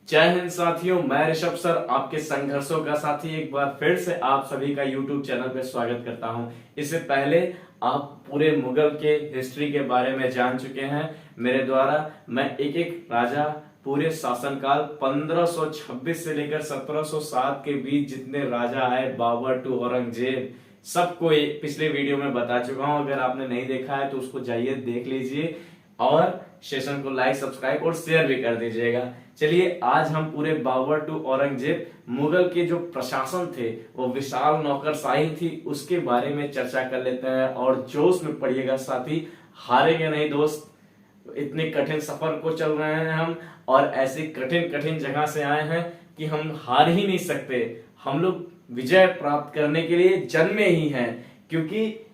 जय हिंद साथियों, मैं ऋषभ सर आपके संघर्षों का साथी एक बार फिर से आप सभी का यूट्यूब चैनल पे स्वागत करता हूं। इससे पहले आप पूरे मुगल के हिस्ट्री के बारे में जान चुके हैं मेरे द्वारा। मैं एक एक राजा पूरे शासनकाल 1526 से लेकर 1707 के बीच जितने राजा आए, बाबर टू औरंगजेब, सबको पिछले वीडियो में बता चुका हूं। अगर आपने नहीं देखा है तो उसको जाइए देख लीजिए और सेशन को लाइक, सब्सक्राइब और शेयर भी कर दीजिएगा। चलिए आज हम पूरे बाबर टू औरंगजेब, मुगल के जो प्रशासन थे, वो विशाल नौकरशाही थी, उसके बारे में चर्चा कर लेते हैं। और जोश में पड़िएगा साथी, हारेंगे नहीं दोस्त। इतने कठिन सफर को चल रहे हैं हम, और ऐसी कठिन कठिन जगह से आए हैं कि हम हार ही नहीं सकते। हम लोग विजय प्राप्त करने के लिए जन्मे ही हैं, क्योंकि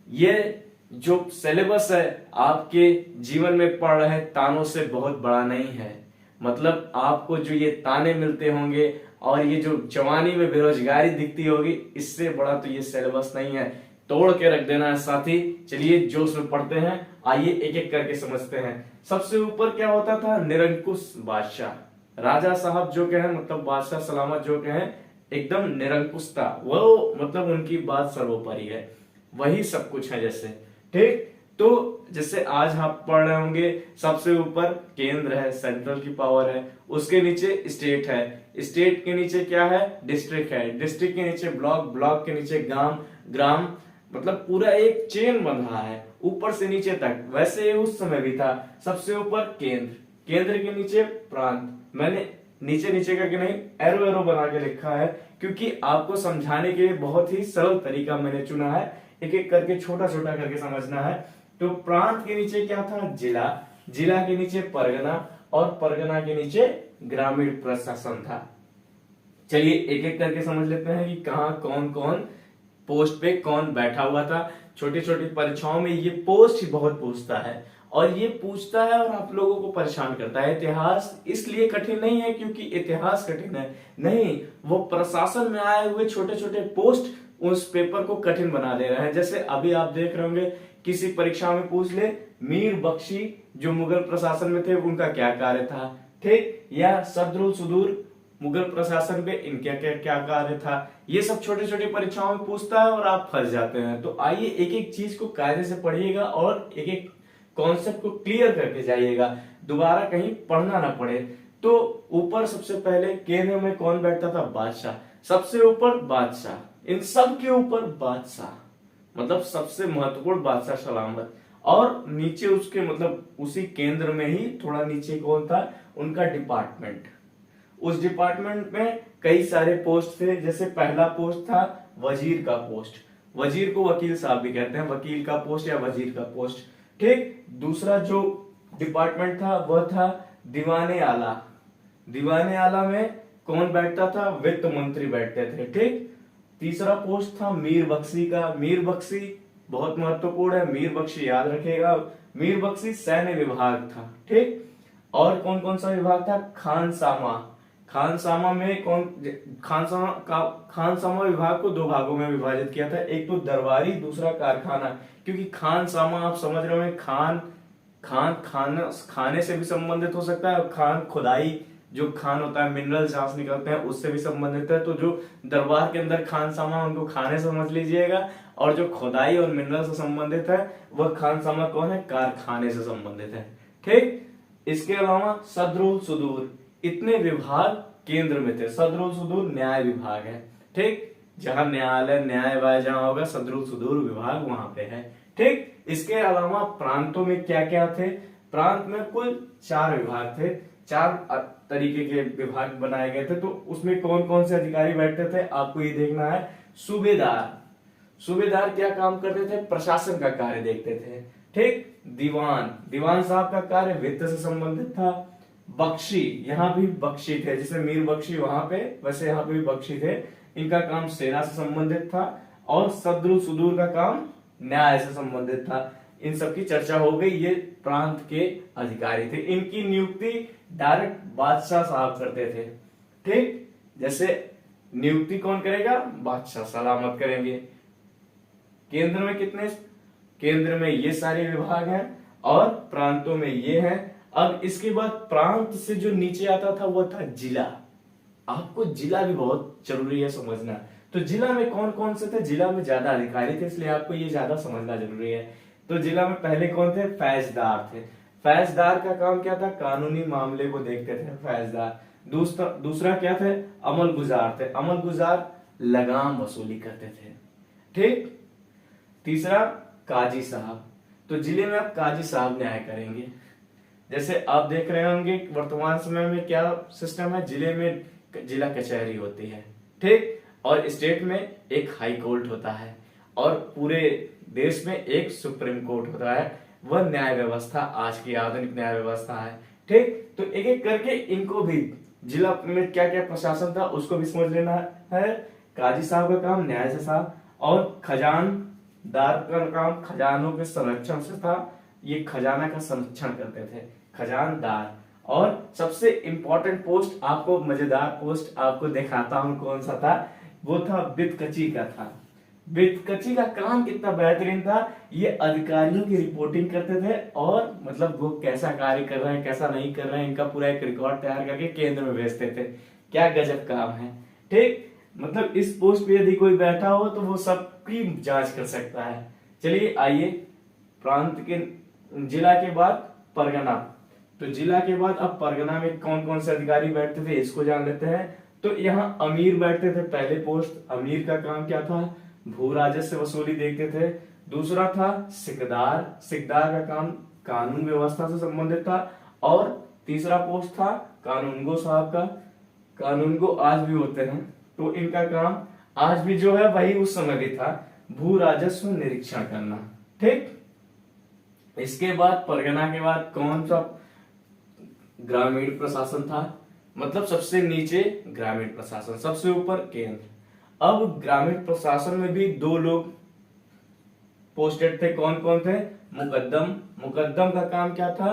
ये जो सिलेबस है आपके जीवन में पड़ रहे तानों से बहुत बड़ा नहीं है। मतलब आपको जो ये ताने मिलते होंगे और ये जो जवानी में बेरोजगारी दिखती होगी, इससे बड़ा तो ये सिलेबस नहीं है। तोड़ के रख देना है साथी। चलिए जोश में पढ़ते हैं, आइए एक एक करके समझते हैं। सबसे ऊपर क्या होता था? निरंकुश बादशाह। राजा साहब जो कहें, मतलब बादशाह सलामत जो कहें, एकदम निरंकुश था वो, मतलब उनकी बात सर्वोपरि है, वही सब कुछ है। जैसे ठीक, तो जैसे आज आप पढ़ रहे होंगे, सबसे ऊपर केंद्र है, सेंट्रल की पावर है, उसके नीचे स्टेट है, स्टेट के नीचे क्या है? डिस्ट्रिक्ट है, डिस्ट्रिक्ट के नीचे ब्लॉक, ब्लॉक के नीचे ग्राम, ग्राम, मतलब पूरा एक चेन बन रहा है ऊपर से नीचे तक। वैसे उस समय भी था। सबसे ऊपर केंद्र, केंद्र के नीचे प्रांत। मैंने नीचे नीचे करके नहीं, एरो एरो बना के लिखा है, क्योंकि आपको समझाने के लिए बहुत ही सरल तरीका मैंने चुना है। एक एक करके छोटा छोटा करके समझना है। तो प्रांत के नीचे क्या था? जिला, जिला के नीचे परगना, और परगना के नीचे ग्रामीण प्रशासन था। चलिए एक एक करके समझ लेते हैं कि कहाँ कौन कौन पोस्ट पे कौन बैठा हुआ था। छोटी छोटी परीक्षाओं में ये पोस्ट ही बहुत पूछता है, और ये पूछता है और आप लोगों को परेशान करता है। इतिहास इसलिए कठिन नहीं है क्योंकि इतिहास कठिन है, नहीं, वो प्रशासन में आए हुए छोटे छोटे पोस्ट उस पेपर को कठिन बना दे रहे हैं। जैसे अभी आप देख रहे होंगे, किसी परीक्षा में पूछ ले, मीर बख्शी जो मुगल प्रशासन में थे, उनका क्या कार्य था, ठीक, या सदरुल सुदूर मुगल प्रशासन पे इनका क्या क्या कार्य था। ये सब छोटे छोटे परीक्षाओं में पूछता है और आप फंस जाते हैं। तो आइए एक एक चीज को कायदे से पढ़िएगा और एक एक कॉन्सेप्ट को क्लियर करके जाइएगा, दोबारा कहीं पढ़ना ना पड़े। तो ऊपर सबसे पहले केंद्र में कौन बैठता था? बादशाह। सबसे ऊपर बादशाह, इन सब के ऊपर बादशाह, मतलब सबसे महत्वपूर्ण बादशाह सलामत। और नीचे उसके, मतलब उसी केंद्र में ही थोड़ा नीचे कौन था? उनका डिपार्टमेंट। उस डिपार्टमेंट में कई सारे पोस्ट थे। जैसे पहला पोस्ट था वजीर का पोस्ट, वजीर को वकील साहब भी कहते हैं, वकील का पोस्ट या वजीर का पोस्ट, ठीक। दूसरा जो डिपार्टमेंट था वह था दीवाने आला। दीवाने आला में कौन बैठता था? वित्त मंत्री बैठते थे, ठीक। तीसरा पोस्ट था मीर बख्शी का। मीर बख्शी बहुत महत्वपूर्ण है, मीर बख्शी याद रखेगा। मीर बख्शी सैन्य विभाग था, ठीक। और कौन कौन सा विभाग था? खानसामा। खानसामा में कौन? खानसामा विभाग को दो भागों में विभाजित किया था, एक तो दरबारी, दूसरा कारखाना। क्योंकि खानसामा आप समझ रहे हो, खाने से भी संबंधित हो सकता है, और खान खुदाई, जो खान होता है, मिनरल जहां से निकलते हैं, उससे भी संबंधित है। तो जो दरबार के अंदर खानसामा, उनको खाने समझ लीजिएगा, और जो खुदाई और मिनरल से संबंधित है वह खानसामा कौन है? कारखाने से संबंधित है, ठीक। इसके अलावा सदरुल सुदूर, इतने विभाग केंद्र में थे। सदरुल सुदूर न्याय विभाग है, ठीक, जहां न्यायालय, न्याय जहां होगा, सदरुल सुदूर विभाग वहां पे है, ठीक। इसके अलावा प्रांतों में क्या क्या थे? प्रांत में कुल 4 विभाग थे, 4 तरीके के विभाग बनाए गए थे। तो उसमें कौन कौन से अधिकारी बैठते थे आपको ये देखना है। सूबेदार, सूबेदार क्या काम करते थे? प्रशासन का कार्य देखते थे, ठीक। दीवान, दीवान साहब का कार्य वित्त से संबंधित था। बख्शी, यहाँ भी बख्शी थे, जैसे मीर बख्शी वहां पे, वैसे यहाँ पे भी बख्शी थे, इनका काम सेना से संबंधित था। और सदरुल सुदूर का काम न्याय से संबंधित था। इन सब की चर्चा हो गई। ये प्रांत के अधिकारी थे, इनकी नियुक्ति डायरेक्ट बादशाह साहब करते थे, ठीक। जैसे नियुक्ति कौन करेगा? बादशाह सलामत करेंगे। केंद्र में ये सारे विभाग हैं, और प्रांतों में ये हैं। अब इसके बाद प्रांत से जो नीचे आता था वो था जिला। आपको जिला भी बहुत जरूरी है समझना। तो जिला में कौन कौन से थे, जिला में ज्यादा अधिकारी थे, इसलिए आपको ये ज्यादा समझना जरूरी है। तो जिला में पहले कौन थे, फैजदार थे। फैजदार का काम क्या था, कानूनी मामले को देखते थे फैजदार। दूसरा क्या थे, अमल गुजार थे। अमल गुजार लगाम वसूली करते थे। ठीक। तीसरा काजी साहब। तो जिले में आप काजी साहब न्याय करेंगे। जैसे आप देख रहे होंगे वर्तमान समय में क्या सिस्टम है, जिले में जिला कचहरी होती है। ठीक। और स्टेट में एक हाई कोर्ट होता है और पूरे देश में एक सुप्रीम कोर्ट होता है। वह न्याय व्यवस्था आज की आधुनिक न्याय व्यवस्था है। ठीक। तो एक एक करके इनको भी, जिला में क्या क्या प्रशासन था उसको भी समझ लेना है। काजी साहब का काम न्याय से था और खजानदार का काम खजानों के संरक्षण से था। ये खजाना का संरक्षण करते थे खजानदार। और सबसे इंपॉर्टेंट पोस्ट, आपको मजेदार पोस्ट आपको दिखाता हूं कौन सा था, वो था बिदकची का था। बिदकची का काम कितना बेहतरीन था, ये अधिकारियों की रिपोर्टिंग करते थे और मतलब वो कैसा कार्य कर रहे हैं कैसा नहीं कर रहे हैं इनका पूरा एक रिकॉर्ड तैयार करके केंद्र में भेजते थे। क्या गजब काम है। ठीक। मतलब इस पोस्ट पे यदि कोई बैठा हो तो वो सबकी जांच कर सकता है। चलिए आइए, प्रांत के जिला के बाद परगना। तो जिला के बाद अब परगना में कौन कौन से अधिकारी बैठते थे इसको जान लेते हैं। तो यहाँ अमीर बैठते थे, पहले पोस्ट। अमीर का काम क्या था, भू राजस्व वसूली देखते थे। दूसरा था सिकदार। सिकदार का काम कानून व्यवस्था से संबंधित था। और तीसरा पोस्ट था कानूनगो साहब का। कानूनगो आज भी होते हैं, तो इनका काम आज भी जो है वही उस समय भी था, भू राजस्व निरीक्षण करना। ठीक। इसके बाद परगना के बाद कौन सा, ग्रामीण प्रशासन था। मतलब सबसे नीचे ग्रामीण प्रशासन, सबसे ऊपर केंद्र। अब ग्रामीण प्रशासन में भी दो लोग पोस्टेड थे। कौन कौन थे, मुकद्दम। मुकद्दम का काम क्या था,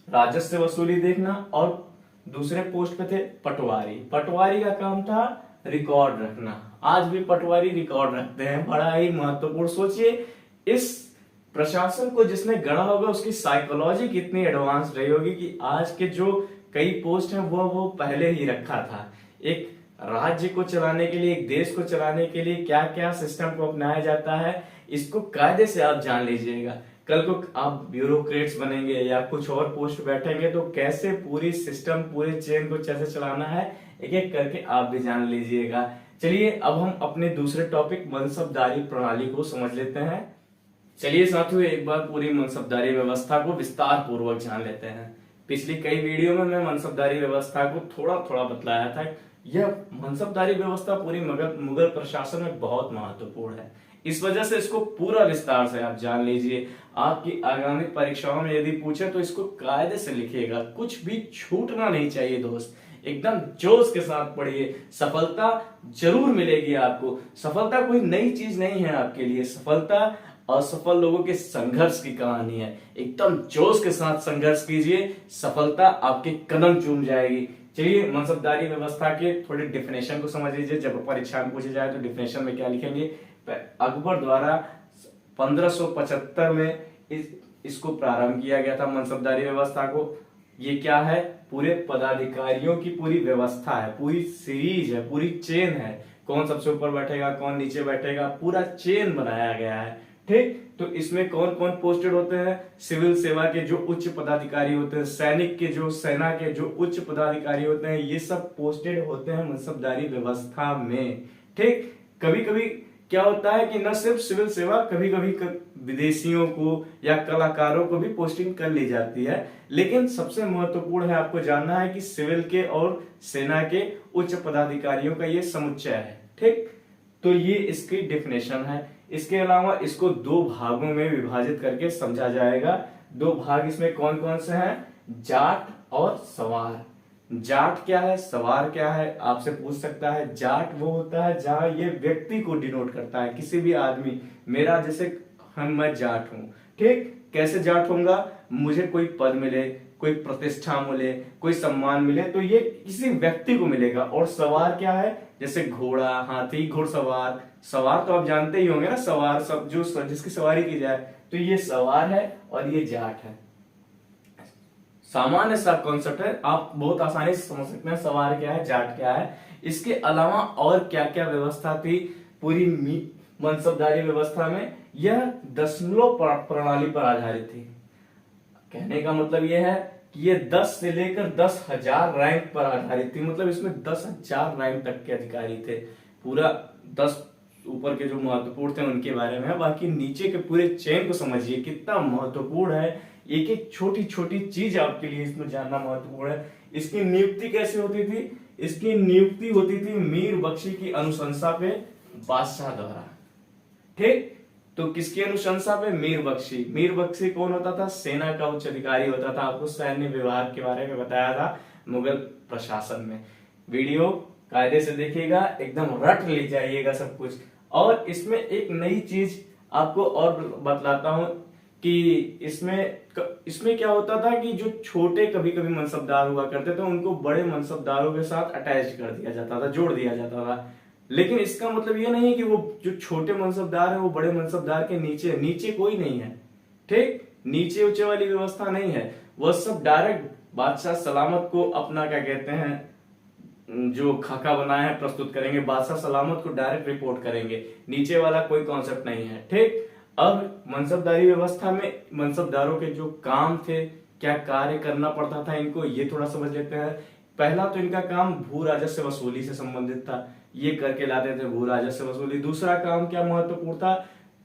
राजस्व वसूली देखना। और दूसरे पोस्ट पे थे पटवारी। पटवारी का काम था रिकॉर्ड रखना। आज भी पटवारी रिकॉर्ड रखते हैं, बड़ा ही महत्वपूर्ण। सोचिए इस प्रशासन को जिसने गढ़ा होगा उसकी साइकोलॉजी कितनी एडवांस रही होगी कि आज के जो कई पोस्ट हैं वो पहले ही रखा था। एक राज्य को चलाने के लिए, एक देश को चलाने के लिए क्या क्या सिस्टम को अपनाया जाता है, इसको कायदे से आप जान लीजिएगा। कल को आप ब्यूरोक्रेट्स बनेंगे या कुछ और पोस्ट बैठेंगे तो कैसे पूरी सिस्टम, पूरे चेन को कैसे चलाना है, एक एक करके आप भी जान लीजिएगा। चलिए अब हम अपने दूसरे टॉपिक मनसबदारी प्रणाली को समझ लेते हैं। चलिए साथियों, एक बार पूरी मनसबदारी व्यवस्था को विस्तार पूर्वक जान लेते हैं। पिछली कई वीडियो में मैं मनसबदारी व्यवस्था को थोड़ा थोड़ा बतलाया था। यह मनसबदारी व्यवस्था पूरी मुगल प्रशासन में बहुत महत्वपूर्ण है, इस वजह से इसको पूरा विस्तार से आप जान लीजिए। आपकी आगामी परीक्षाओं में यदि पूछे तो इसको कायदे से लिखिएगा, कुछ भी छूटना नहीं चाहिए दोस्त। एकदम जोश के साथ पढ़िए, सफलता जरूर मिलेगी आपको। सफलता कोई नई चीज नहीं है आपके लिए, सफलता असफल लोगों के संघर्ष की कहानी है। एकदम जोश के साथ संघर्ष कीजिए, सफलता आपके कदम चूम जाएगी। चलिए मनसबदारी व्यवस्था के थोड़े डिफिनेशन को समझ लीजिए। जब परीक्षा में पूछे जाए तो डिफिनेशन में क्या लिखेंगे, अकबर द्वारा 1575 में इसको प्रारंभ किया गया था मनसबदारी व्यवस्था को। ये क्या है, पूरे पदाधिकारियों की पूरी व्यवस्था है, पूरी सीरीज है, पूरी चेन है। कौन सबसे ऊपर बैठेगा, कौन नीचे बैठेगा, पूरा चेन बनाया गया है। ठीक। तो इसमें कौन कौन पोस्टेड होते हैं, सिविल सेवा के जो उच्च पदाधिकारी होते हैं, सैनिक के जो, सेना के जो उच्च पदाधिकारी होते हैं, ये सब पोस्टेड होते हैं मनसबदारी व्यवस्था में। ठीक। कभी कभी क्या होता है कि न सिर्फ सिविल सेवा, कभी कभी विदेशियों को या कलाकारों को भी पोस्टिंग कर ली जाती है। लेकिन सबसे महत्वपूर्ण है आपको जानना है कि सिविल के और सेना के उच्च पदाधिकारियों का ये समुच्चय है। ठीक। तो ये इसकी डेफिनेशन है। इसके अलावा इसको दो भागों में विभाजित करके समझा जाएगा। दो भाग इसमें कौन कौन से हैं, जाट और सवार। जाट क्या है, सवार क्या है, आपसे पूछ सकता है। जाट वो होता है जहां ये व्यक्ति को डिनोट करता है, किसी भी आदमी। मेरा जैसे मैं जाट हूं। ठीक। कैसे जाट होऊंगा, मुझे कोई पद मिले, कोई प्रतिष्ठा मिले, कोई सम्मान मिले तो ये किसी व्यक्ति को मिलेगा। और सवार क्या है, जैसे घोड़ा, हाथी, घुड़सवार। सवार तो आप जानते ही होंगे ना, सवार सब जो जिसकी सवारी की जाए, तो ये सवार है और ये जाट है। सामान्य सा कॉन्सेप्ट है, आप बहुत आसानी से समझ सकते हैं सवार क्या है, जाट क्या है। इसके अलावा और क्या क्या व्यवस्था थी पूरी मनसबदारी व्यवस्था में, यह दशमलव प्रणाली पर आधारित थी। कहने का मतलब यह है कि ये 10 से लेकर 10,000 रैंक पर आधारित थी, मतलब इसमें 10,000 रैंक तक के अधिकारी थे। पूरा 10 ऊपर के जो महत्वपूर्ण थे उनके बारे में, बाकी नीचे के पूरे चेन को समझिए कितना महत्वपूर्ण है। एक एक छोटी छोटी चीज आपके लिए इसमें जानना महत्वपूर्ण है। इसकी नियुक्ति कैसे होती थी? इसकी नियुक्ति होती थी मीर बख्शी की अनुशंसा पे बादशाह द्वारा। ठीक, तो किसकी अनुशंसा पे? मीर बख्शी। मीर बख्शी कौन होता था? सेना का उच्च अधिकारी होता था। आपको सैन्य विभाग के बारे में बताया था मुगल प्रशासन में। वीडियो कायदे से देखिएगा, एकदम रट ले जाइएगा सब कुछ। और इसमें एक नई चीज आपको और बतलाता हूं कि इसमें क्या होता था कि जो छोटे कभी कभी मनसबदार हुआ करते थे उनको बड़े मनसबदारों के साथ अटैच कर दिया जाता था, जोड़ दिया जाता था। लेकिन इसका मतलब ये नहीं है कि वो जो छोटे मनसबदार है वो बड़े मनसबदार के नीचे कोई नहीं है। ठीक, नीचे ऊंचे वाली व्यवस्था नहीं है। वह सब डायरेक्ट बादशाह सलामत को अपना क्या कहते हैं जो खाका बनाया है प्रस्तुत करेंगे, बादशाह सलामत को डायरेक्ट रिपोर्ट करेंगे, नीचे वाला कोई कॉन्सेप्ट नहीं है। ठीक, अब मनसबदारी व्यवस्था में मनसबदारों के जो काम थे, क्या कार्य करना पड़ता था इनको, ये थोड़ा समझ लेते हैं। पहला तो इनका काम भू राजस्व वसूली से संबंधित था, ये करके लाते थे भू राजस्व वसूली। दूसरा काम क्या महत्वपूर्ण था?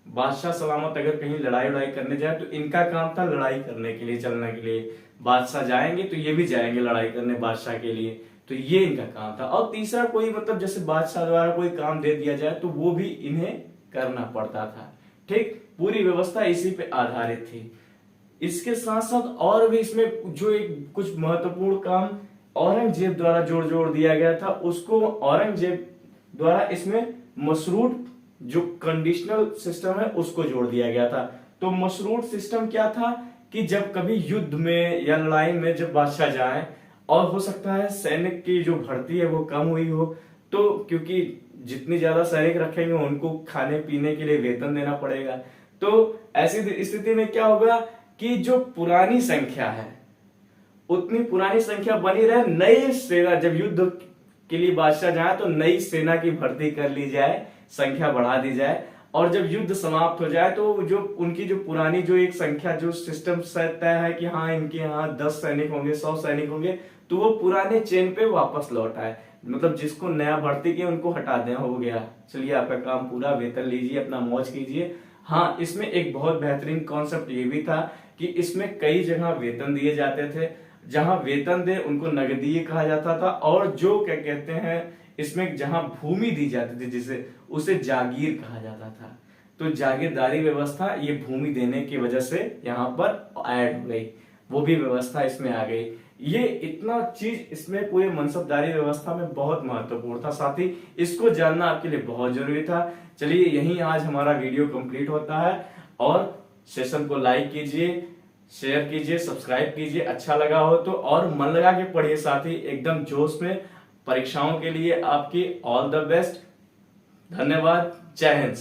बादशाह सलामत अगर कहीं लड़ाई उड़ाई करने जाए तो इनका काम था लड़ाई करने के लिए, चलने के लिए। बादशाह जाएंगे तो ये भी जाएंगे लड़ाई करने बादशाह के लिए, तो ये इनका काम था। और तीसरा कोई मतलब जैसे बादशाह द्वारा कोई काम दे दिया जाए तो वो भी इन्हें करना पड़ता था। ठीक, पूरी व्यवस्था इसी पे आधारित थी। इसके साथ साथ और भी इसमें जो एक कुछ महत्वपूर्ण काम औरंगजेब द्वारा जोड़ दिया गया था, उसको औरंगजेब द्वारा इसमें मशरूट जो कंडीशनल सिस्टम है उसको जोड़ दिया गया था। तो मशरूट सिस्टम क्या था कि जब कभी युद्ध में या लड़ाई में जब बादशाह जाए और हो सकता है सैनिक की जो भर्ती है वो कम हुई हो, तो क्योंकि जितनी ज्यादा सैनिक रखेंगे उनको खाने पीने के लिए वेतन देना पड़ेगा, तो ऐसी स्थिति में क्या होगा कि जो पुरानी संख्या है उतनी पुरानी संख्या बनी रहे। नई सेना जब युद्ध के लिए बादशाह जाए तो नई सेना की भर्ती कर ली जाए, संख्या बढ़ा दी जाए, और जब युद्ध समाप्त हो जाए तो जो उनकी जो पुरानी जो एक संख्या जो सिस्टम तय है कि हाँ इनके यहाँ 10 सैनिक होंगे, 100 सैनिक होंगे, तो वो पुराने चेन पे वापस लौट आए। मतलब जिसको नया भर्ती किया उनको हटा दें, हो गया, चलिए आपका काम पूरा, वेतन लीजिए, अपना मौज कीजिए। हाँ, इसमें एक बहुत बेहतरीन कॉन्सेप्ट ये भी था कि इसमें कई जगह वेतन दिए जाते थे। जहां वेतन दे उनको नगदीय कहा जाता था, और जो क्या कहते हैं इसमें जहां भूमि दी जाती थी जिसे, उसे जागीर कहा जाता था। तो जागीरदारी व्यवस्था ये भूमि देने की वजह से यहाँ पर ऐड हो गई, वो भी व्यवस्था इसमें आ गई। ये इतना चीज इसमें पूरे मनसबदारी व्यवस्था में बहुत महत्वपूर्ण था, साथ ही इसको जानना आपके लिए बहुत जरूरी था। चलिए यही आज हमारा वीडियो कंप्लीट होता है, और सेशन को लाइक कीजिए, शेयर कीजिए, सब्सक्राइब कीजिए, अच्छा लगा हो तो, और मन लगा के पढ़िए, साथ ही एकदम जोश में। परीक्षाओं के लिए आपकी ऑल द बेस्ट। धन्यवाद, जय हिंद।